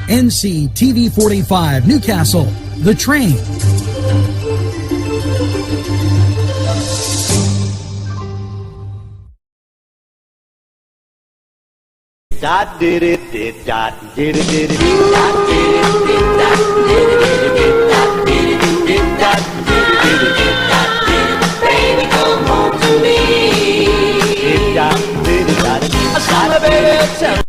NCTV45 Newcastle, The Train. Dot did it did dot did it did it dot did it did dot did it did it did dot did it did dot did it did dot baby come home to me did dot did it dot I saw my baby.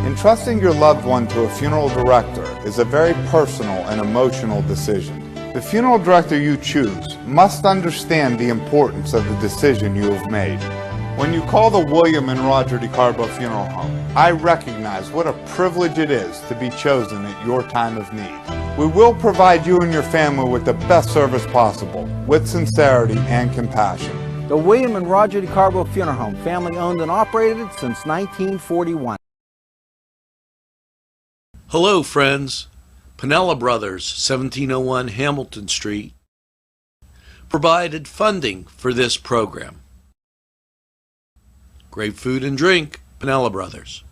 Entrusting your loved one to a funeral director is a very personal and emotional decision. The funeral director you choose must understand the importance of the decision you have made. When you call the William and Roger DeCarbo Funeral Home, I recognize what a privilege it is to be chosen at your time of need. We will provide you and your family with the best service possible, with sincerity and compassion. The William and Roger DeCarbo Funeral Home, family owned and operated since 1941. Hello, friends. Pinella Brothers, 1701 Hamilton Street, provided funding for this program. Great food and drink, Pinella Brothers.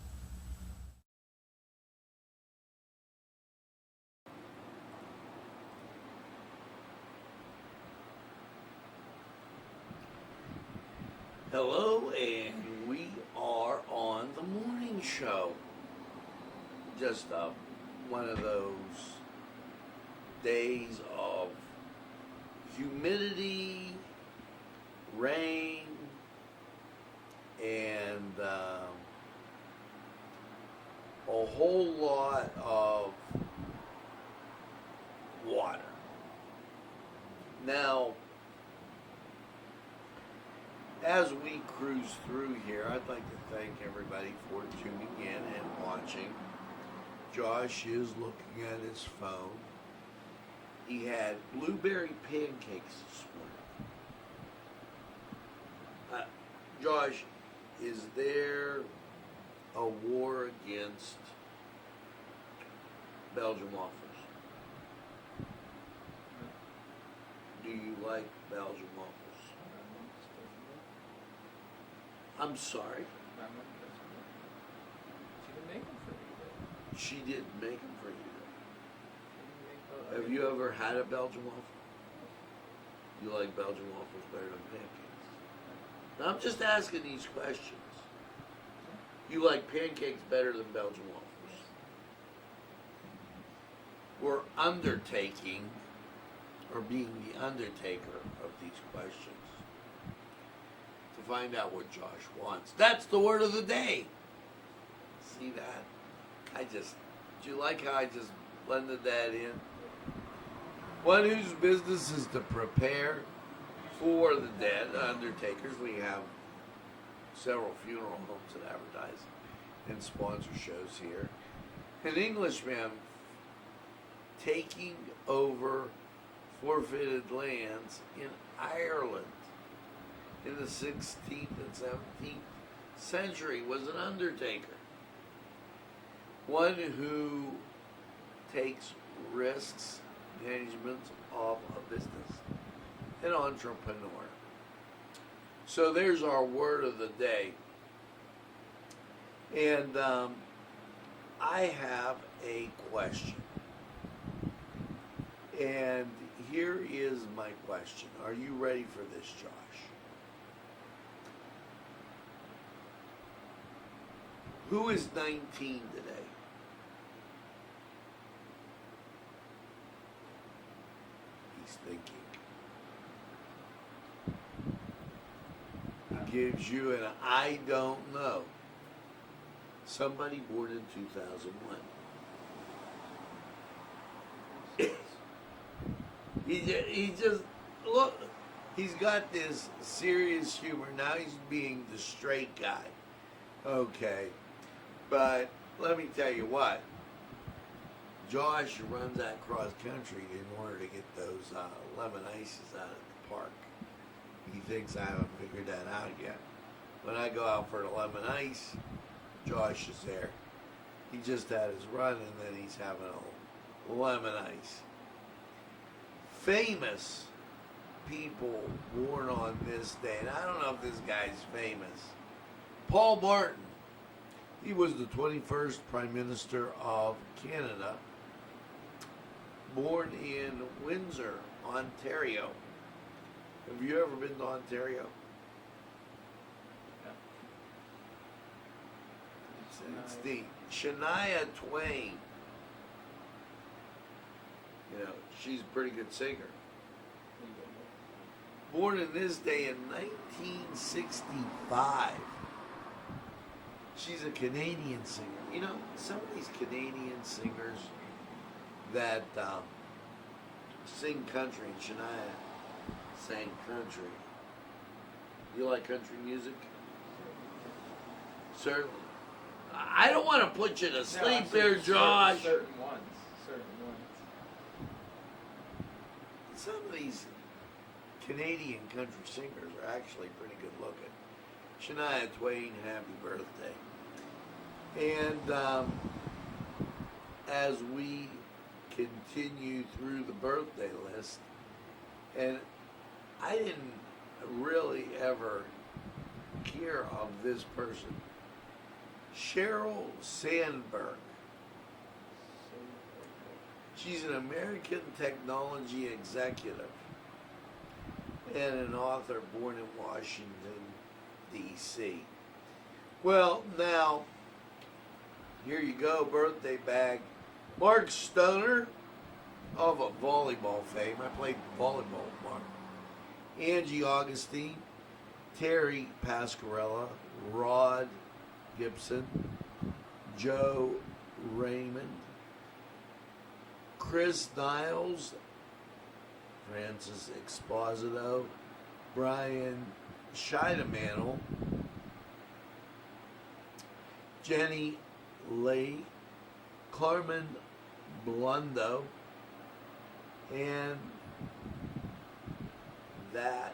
Hello, and we are on the morning show. Just one of those days of humidity, rain, and a whole lot of water. Now, as we cruise through here, I'd like to thank everybody for tuning in and watching. Josh is looking at his phone. He had blueberry pancakes this morning. Josh, is there a war against Belgian waffles? Do you like Belgian waffles? I'm sorry. She didn't make them for you. Have you ever had a Belgian waffle? You like Belgian waffles better than pancakes? Now, I'm just asking these questions. You like pancakes better than Belgian waffles? We're undertaking, or being the undertaker of these questions, to find out what Josh wants. That's the word of the day. See that? Do you like how I just blended that in? One whose business is to prepare for the dead, undertakers. We have several funeral homes that advertise and sponsor shows here. An Englishman taking over forfeited lands in Ireland in the 16th and 17th century was an undertaker. One who takes risks, management of a business, an entrepreneur. So there's our word of the day. And I have a question. And here is my question. Are you ready for this, Josh? Who is 19 today? Thinking. It gives you an I don't know. Somebody born in 2001. he just, look, he's got this serious humor. Now he's being the straight guy. Okay. But let me tell you what. Josh runs that cross country in order to get those lemon ices out of the park. He thinks I haven't figured that out yet. When I go out for the lemon ice, Josh is there. He just had his run and then he's having a lemon ice. Famous people born on this day, and I don't know if this guy's famous. Paul Martin. He was the 21st Prime Minister of Canada, born in Windsor, Ontario. Have you ever been to Ontario? It's the Shania Twain. You know, she's a pretty good singer. Born in this day in 1965. She's a Canadian singer. You know, some of these Canadian singers that sing country, and Shania sang country. You like country music? Certainly. I don't want to put you to sleep there, Josh. Certain ones. Some of these Canadian country singers are actually pretty good looking. Shania Twain, happy birthday. And as we continue through the birthday list, and I didn't really ever hear of this person, Sheryl Sandberg. She's an American technology executive and an author born in Washington, D.C. Well, now, here you go, birthday bag. Mark Stoner, of a volleyball fame. I played volleyball with Mark. Angie Augustine, Terry Pasquarella, Rod Gibson, Joe Raymond, Chris Niles, Francis Exposito, Brian Scheidemantel, Jenny Lee, Carmen Blundo, and that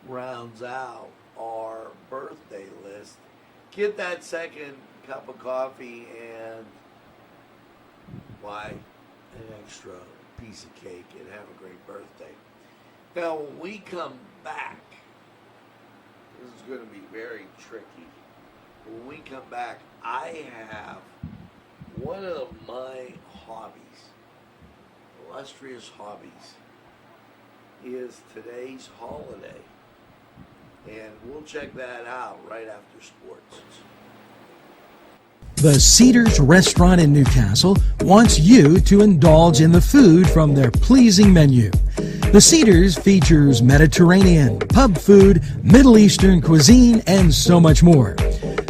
rounds out our birthday list. Get that second cup of coffee and, why, an extra piece of cake, and have a great birthday. Now, when we come back, this is going to be very tricky. When we come back, I have one of my hobbies, illustrious hobbies, is today's holiday. And we'll check that out right after sports. The Cedars Restaurant in Newcastle wants you to indulge in the food from their pleasing menu. The Cedars features Mediterranean, pub food, Middle Eastern cuisine, and so much more.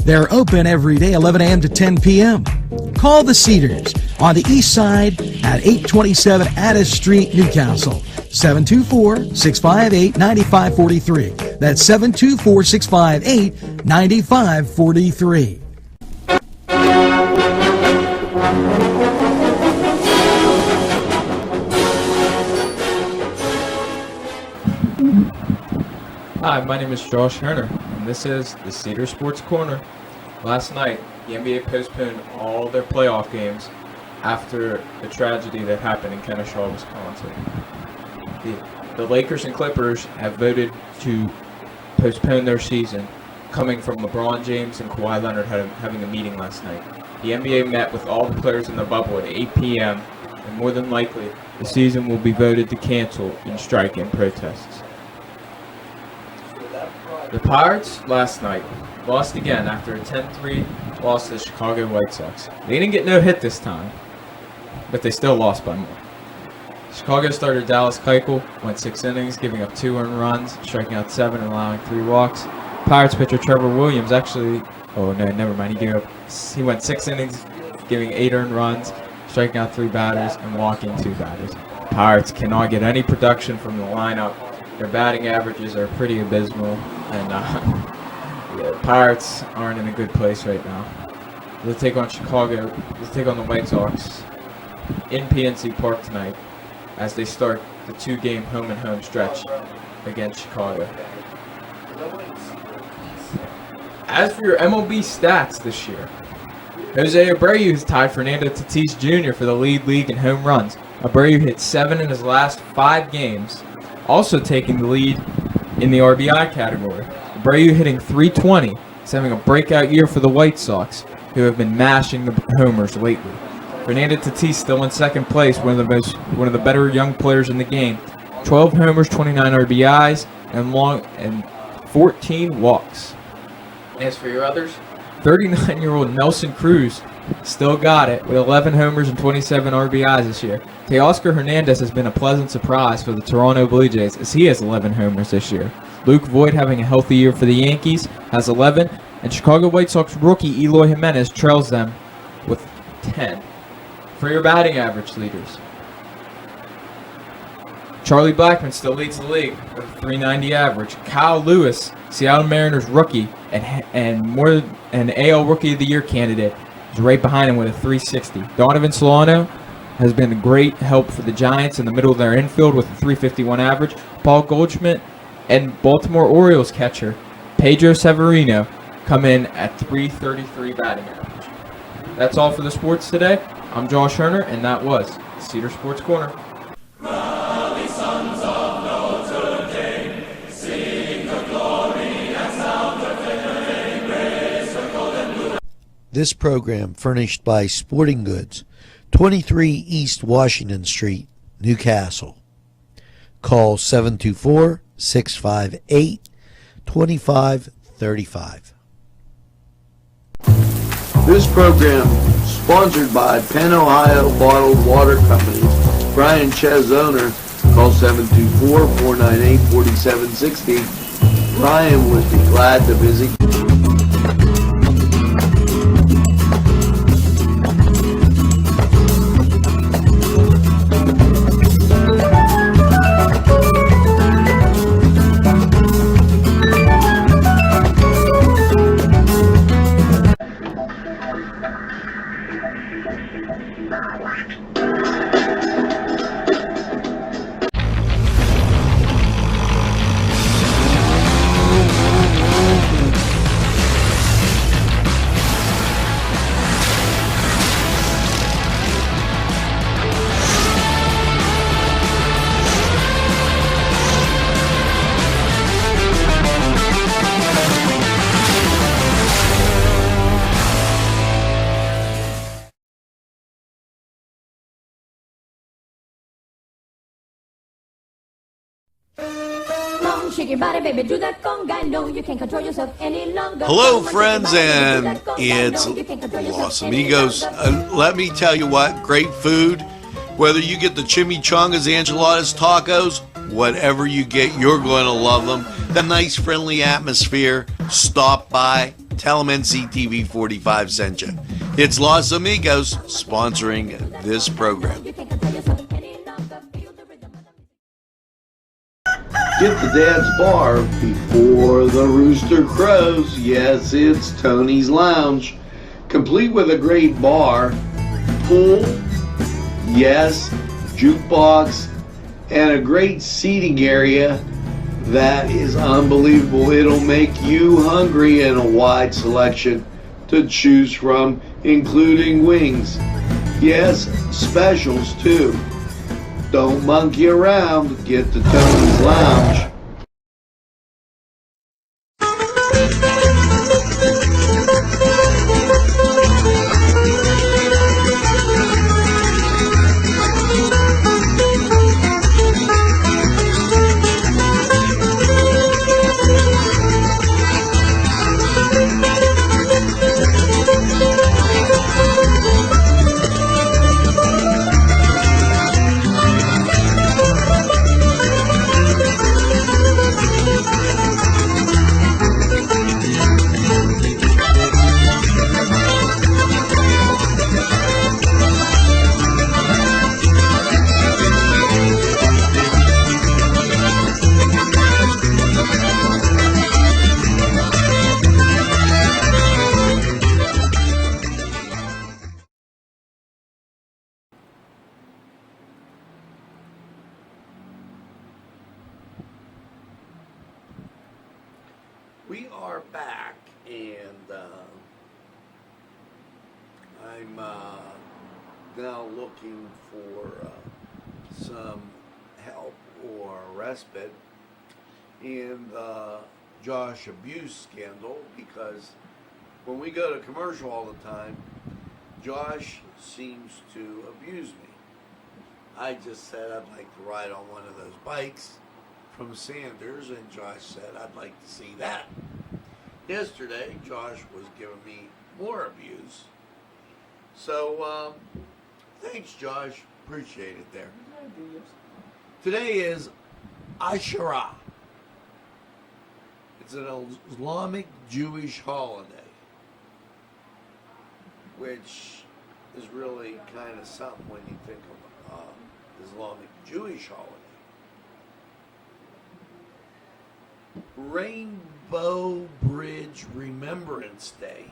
They're open every day, 11 a.m. to 10 p.m. Call the Cedars on the east side at 827 Addis Street, Newcastle. 724-658-9543. That's 724-658-9543. Hi, my name is Josh Herner, and this is the Cedar Sports Corner. Last night, the NBA postponed all their playoff games after the tragedy that happened in Kennesaw, Wisconsin. The Lakers and Clippers have voted to postpone their season, coming from LeBron James and Kawhi Leonard having a meeting last night. The NBA met with all the players in the bubble at 8 p.m., and more than likely, the season will be voted to cancel in strike and protests. The Pirates last night lost again after a 10-3 loss to the Chicago White Sox. They didn't get no hit this time, but they still lost by more. Chicago starter Dallas Keuchel went 6 innings, giving up 2 earned runs, striking out 7 and allowing 3 walks. Pirates pitcher Trevor Williams he went 6 innings, giving 8 earned runs, striking out 3 batters and walking 2 batters. Pirates cannot get any production from the lineup. Their batting averages are pretty abysmal, and the Pirates aren't in a good place right now. They'll take on Chicago. They'll take on the White Sox in PNC Park tonight as they start the 2-game home-and-home stretch against Chicago. As for your MLB stats this year, Jose Abreu has tied Fernando Tatis Jr. for the lead league in home runs. Abreu hit 7 in his last 5 games, also taking the lead in the RBI category. Abreu hitting .320 is having a breakout year for the White Sox, who have been mashing the homers lately. Fernando Tatis still in second place, one of the better young players in the game. 12 homers, 29 RBIs, and 14 walks. As for your others, 39-year-old Nelson Cruz still got it with 11 homers and 27 RBIs this year. Teoscar Hernandez has been a pleasant surprise for the Toronto Blue Jays as he has 11 homers this year. Luke Voigt, having a healthy year for the Yankees, has 11, and Chicago White Sox rookie Eloy Jimenez trails them with 10. For your batting average leaders, Charlie Blackmon still leads the league with a .390 average. Kyle Lewis, Seattle Mariners rookie and AL Rookie of the Year candidate, is right behind him with a .360. Donovan Solano has been a great help for the Giants in the middle of their infield with a .351 average. Paul Goldschmidt and Baltimore Orioles catcher Pedro Severino come in at .333 batting average. That's all for the sports today. I'm Josh Herner, and that was Cedar Sports Corner. This program furnished by Sporting Goods, 23 East Washington Street, Newcastle. Call 724-658-2535. This program sponsored by Penn Ohio Bottled Water Company. Brian Ches, owner. Call 724-498-4760. Brian would be glad to visit. Shake your body, baby, do that conga. No, you can't control yourself any longer. Hello, friends, and it's Los Amigos. Let me tell you what, great food. Whether you get the chimichangas, enchiladas, tacos, whatever you get, you're going to love them. The nice, friendly atmosphere. Stop by. Tell them NCTV45 sent you. It's Los Amigos sponsoring this program. Get to Dad's Bar before the rooster crows. Yes, it's Tony's Lounge. Complete with a great bar, pool, yes, jukebox, and a great seating area that is unbelievable. It'll make you hungry, and a wide selection to choose from, including wings. Yes, specials too. Don't monkey around. Get to Tony's Lounge. We are back, and I'm now looking for some help or respite. And Josh abuse scandal, because when we go to commercial all the time, Josh seems to abuse me. I just said I'd like to ride on one of those bikes from Sanders, and Josh said I'd like to see that. Yesterday, Josh was giving me more abuse. So, thanks, Josh. Appreciate it there. Today is Ashura. It's an Islamic Jewish holiday, which is really kind of something when you think of Islamic Jewish holiday. Rainbow Bridge Remembrance Day.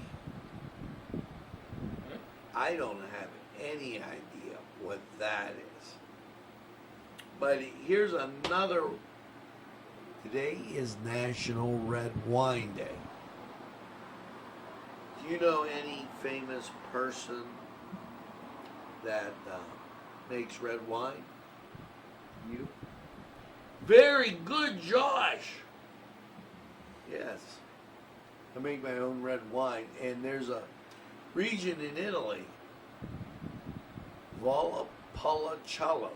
I don't have any idea what that is. But here's another. Today is National Red Wine Day. Do you know any famous person that makes red wine? You? Very good, Josh. Yes. I make my own red wine, and there's a region in Italy, Valpolicella,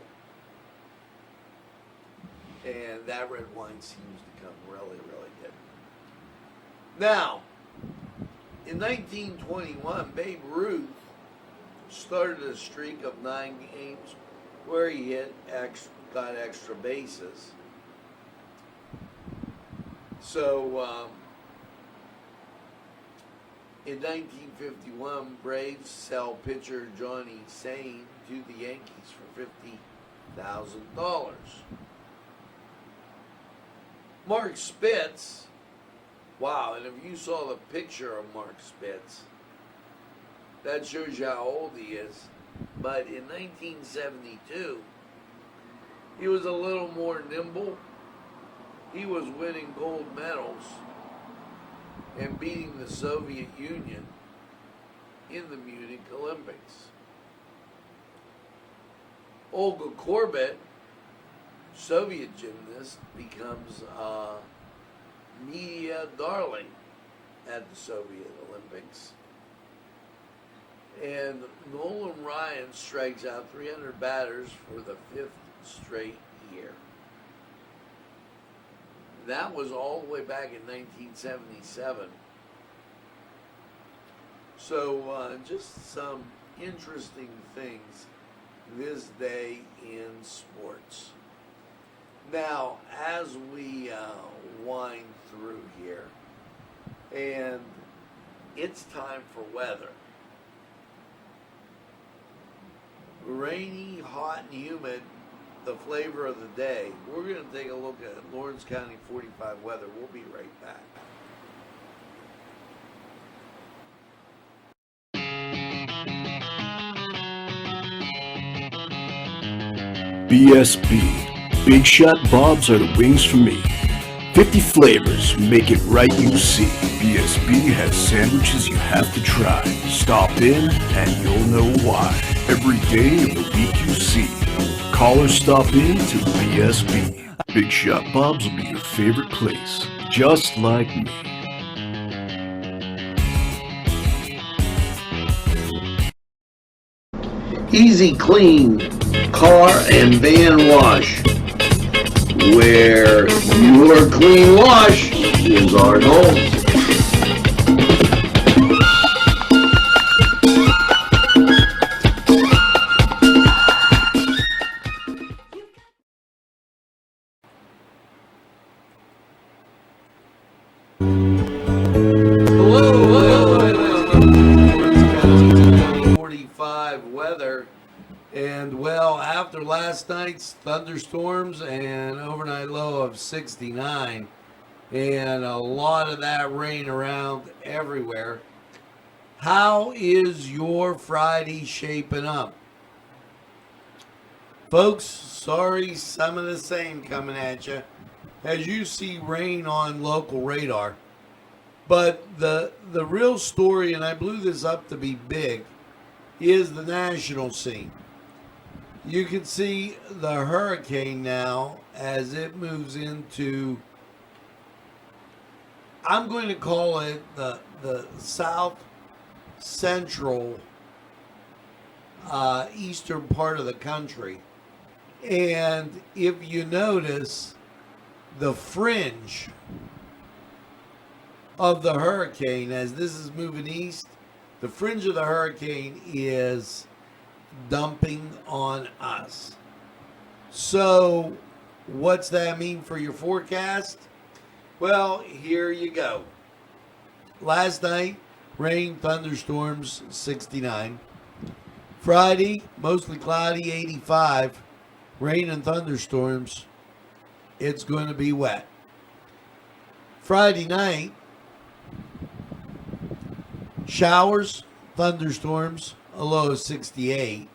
and that red wine seems to come really, really good. Now, in 1921, Babe Ruth started a streak of 9 games where he got extra bases. So, in 1951, Braves sell pitcher Johnny Sain to the Yankees for $50,000. Mark Spitz, wow, and if you saw the picture of Mark Spitz, that shows you how old he is. But in 1972, he was a little more nimble. He was winning gold medals and beating the Soviet Union in the Munich Olympics. Olga Korbut, Soviet gymnast, becomes a media darling at the Soviet Olympics. And Nolan Ryan strikes out 300 batters for the 5th straight year. That was all the way back in 1977. So just some interesting things this day in sports. Now, as we wind through here, and it's time for weather. Rainy, hot, and humid, the flavor of the day. We're going to take a look at Lawrence County 45 weather. We'll be right back. BSB. Big Shot Bobs are the wings for me. 50 flavors, make it right, you see. BSB has sandwiches you have to try. Stop in and you'll know why. Every day of the week you see. Call or stop in to BSB. Big Shot Bobs will be your favorite place, just like me. Easy Clean Car and Van Wash, where your clean wash is our goal. Weather, and well, after last night's thunderstorms and overnight low of 69 and a lot of that rain around everywhere, how is your Friday shaping up? Folks, sorry, some of the same coming at you as you see rain on local radar. But the real story, and I blew this up to be big, is the national scene. You can see the hurricane now as it moves into I'm going to call it the South Central eastern part of the country. And if you notice, the fringe of the hurricane, as this is moving east, the fringe of the hurricane is dumping on us. So what's that mean for your forecast? Well, here you go. Last night, rain, thunderstorms, 69. Friday, mostly cloudy, 85. Rain and thunderstorms, it's going to be wet. Friday night, showers, thunderstorms, a low of 68.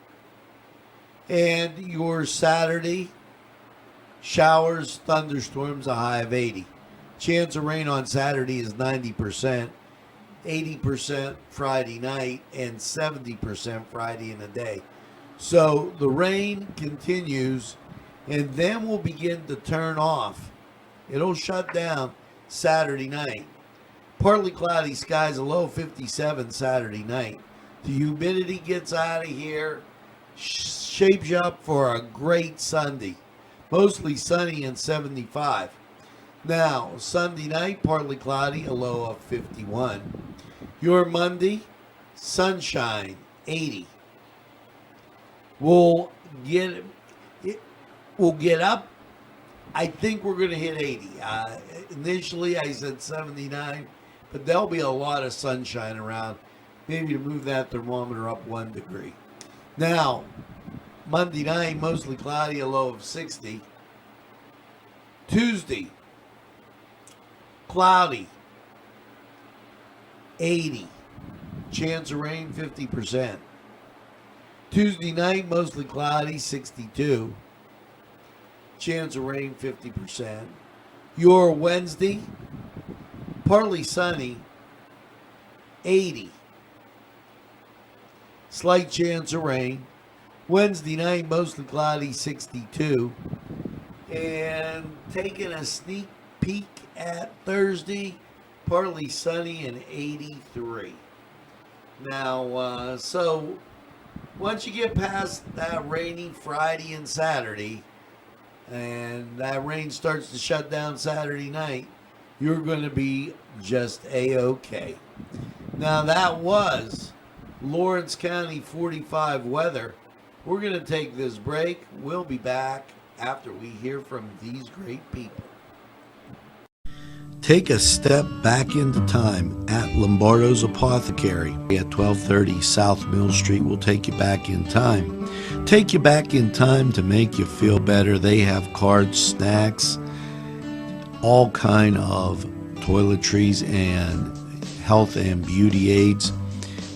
And your Saturday, showers, thunderstorms, a high of 80. Chance of rain on Saturday is 90%, 80% Friday night, and 70% Friday in the day. So the rain continues, and then will begin to turn off. It'll shut down Saturday night. Partly cloudy skies, a low of 57 Saturday night. The humidity gets out of here, shapes you up for a great Sunday. Mostly sunny and 75. Now, Sunday night, partly cloudy, a low of 51. Your Monday, sunshine, 80. We'll get up. I think we're going to hit 80. Initially, I said 79, but there'll be a lot of sunshine around, maybe to move that thermometer up 1 degree. Now, Monday night, mostly cloudy, a low of 60. Tuesday, cloudy, 80. Chance of rain, 50%. Tuesday night, mostly cloudy, 62. Chance of rain, 50%. Your Wednesday, partly sunny, 80. Slight chance of rain. Wednesday night, mostly cloudy, 62. And taking a sneak peek at Thursday, partly sunny and 83. Now, so once you get past that rainy Friday and Saturday, and that rain starts to shut down Saturday night, you're going to be just A-okay. Now, that was Lawrence County 45 weather. We're going to take this break. We'll be back after we hear from these great people. Take a step back into time at Lombardo's Apothecary at 1230 South Mill Street. Will take you back in time. Take you back in time to make you feel better. They have cards, snacks, all kind of toiletries and health and beauty aids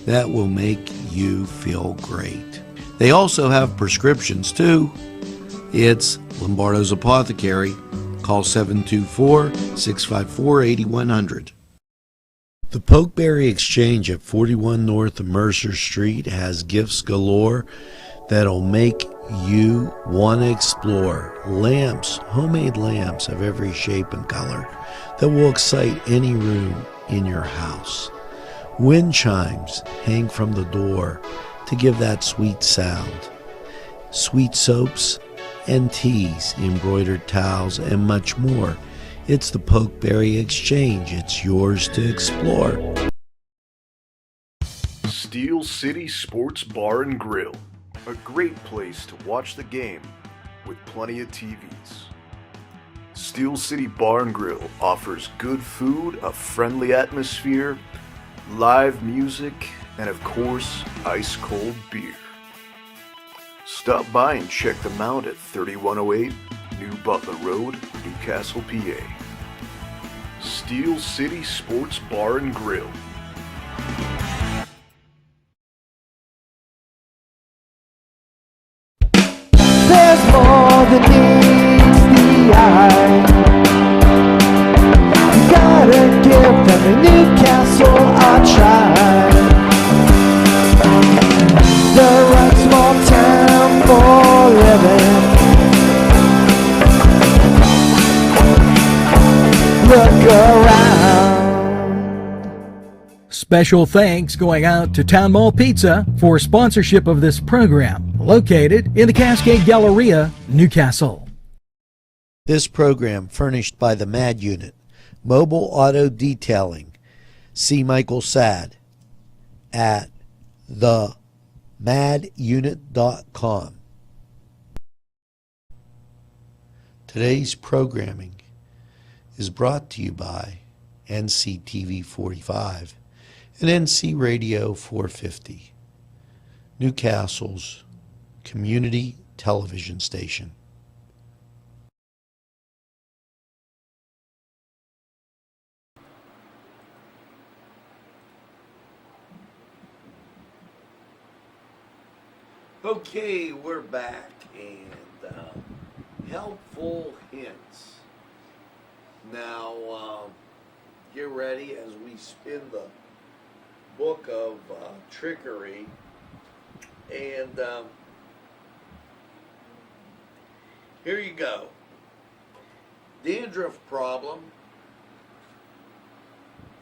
that will make you feel great. They also have prescriptions too. It's Lombardo's Apothecary. Call 724-654-8100. The Pokeberry Exchange at 41 North Mercer Street has gifts galore that'll make you want to explore. Lamps, homemade lamps of every shape and color that will excite any room in your house. Wind chimes hang from the door to give that sweet sound. Sweet soaps and teas, embroidered towels, and much more. It's the Pokeberry Exchange. It's yours to explore. Steel City Sports Bar and Grill, a great place to watch the game with plenty of TVs. Steel City Bar and Grill offers good food, a friendly atmosphere, live music, and of course, ice-cold beer. Stop by and check them out at 3108 New Butler Road, Newcastle, PA. Steel City Sports Bar and Grill. There's more than meets the eye. You gotta give them a Newcastle a try. The right small town for living. Look around. Special thanks going out to Town Mall Pizza for sponsorship of this program, located in the Cascade Galleria, Newcastle. This program furnished by the MAD Unit, Mobile Auto Detailing. See Michael Sad at themadunit.com. Today's programming is brought to you by NCTV45 and NC Radio 450, Newcastle's community television station. Okay, we're back, and helpful hints. Now, get ready as we spin the book of trickery, and here you go. Dandruff problem,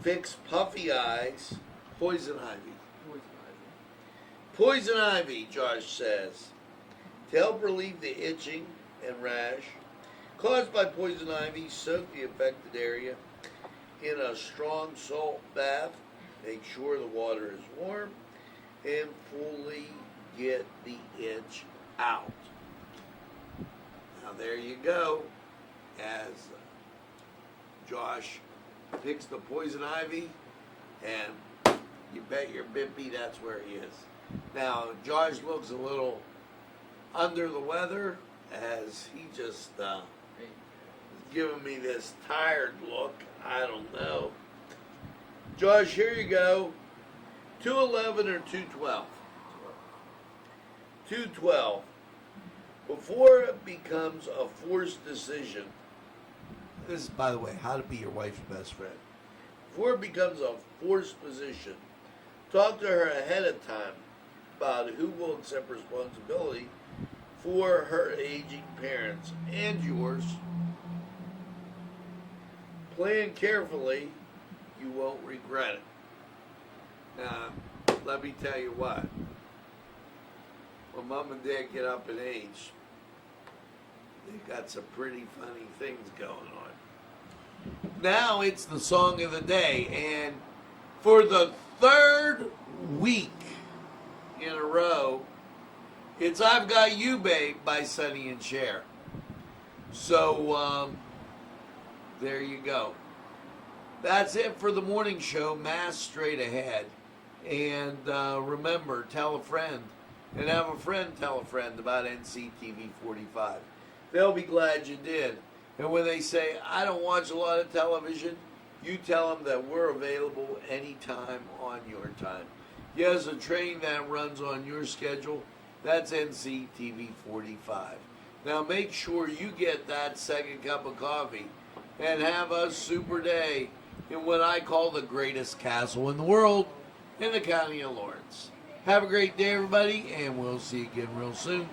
fix puffy eyes, poison ivy. Poison ivy, Josh says, to help relieve the itching and rash caused by poison ivy. Soak the affected area in a strong salt bath. Make sure the water is warm and fully get the itch out. Now there you go, as Josh picks the poison ivy, and you bet your bippy that's where he is. Now, Josh looks a little under the weather, as he just is giving me this tired look. I don't know. Josh, here you go. 211 or 212? 212. Before it becomes a forced decision, this is, by the way, how to be your wife's best friend. Before it becomes a forced position, talk to her ahead of time about who will accept responsibility for her aging parents and yours. Plan carefully, you won't regret it. Now, let me tell you what. When Mom and Dad get up in age, they've got some pretty funny things going on. Now it's the song of the day, and for the third week in a row, it's I've Got You, Babe by Sonny and Cher. So, there you go. That's it for the morning show. Mass straight ahead. And remember, tell a friend. And have a friend tell a friend about NCTV45. They'll be glad you did. And when they say, I don't watch a lot of television, you tell them that we're available anytime on your time. Yes, a train that runs on your schedule, that's NCTV45. Now make sure you get that second cup of coffee and have a super day in what I call the greatest castle in the world, in the county of Lawrence. Have a great day, everybody, and we'll see you again real soon.